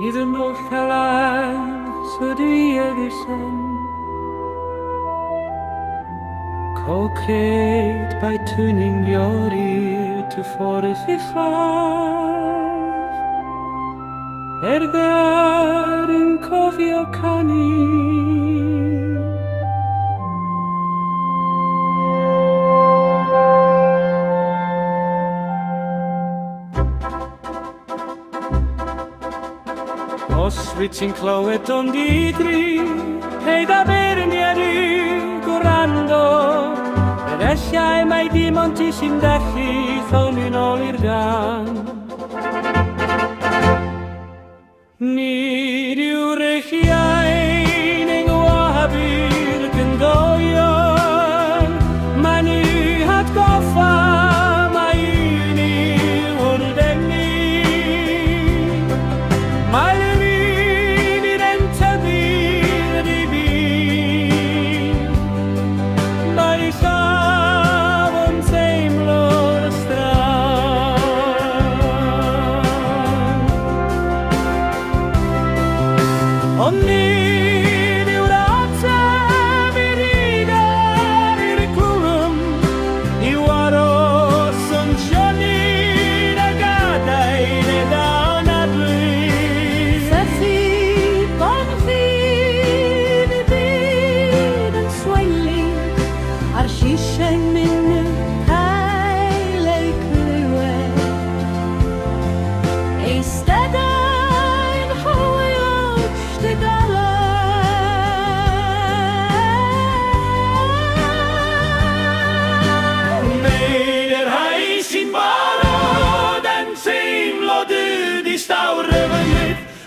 ieder nog gelijk, så du ger sen. Kokhet bij tuning jori, tu får sig far. Där en koffi och kanin. Oswicin clywed o'n didri, hei da bernieri gorando. Yr esiau mai dim ond ti sy'n dechu, ffwn i'n ôl i'r gan. Ni ryw rechiau neu ngwahabyr gyndoion. Mae ni hatgoffa, mae un i'w hwrdenni. Mae ond nid yw'r ateb i'r ugain i'r clwm i'w aros yn sianid a gadair neu ddanadlu. Fethu bon fydd y byd yn sweli a'r sisau'n mynd cael eu clywed. Eistedau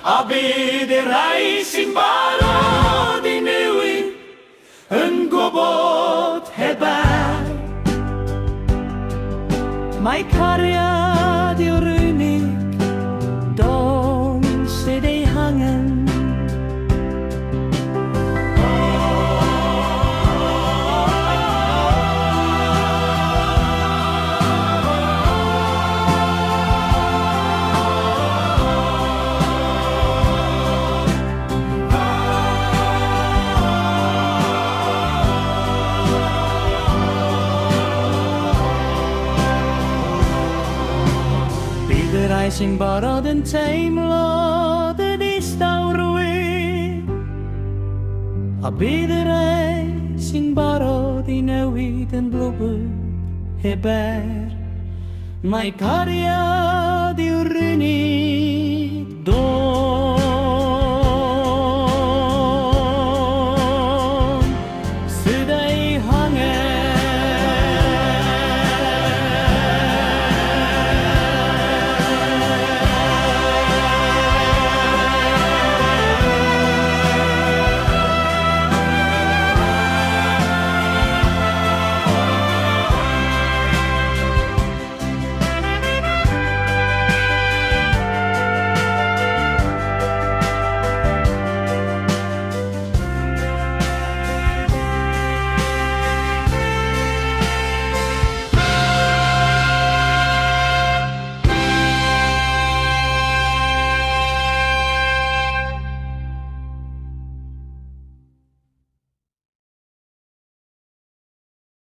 a bydd y rhai sy'n barod i newid yn gwybod hebau. Mae cariad yw'r unig don sydd ei hangen. Bydd y rai sy'n barod yn teimlo dy ddistawrwydd, a bydd y rai sy'n barod i newid yn blwbyd hyber. Mae cariad yw'r unig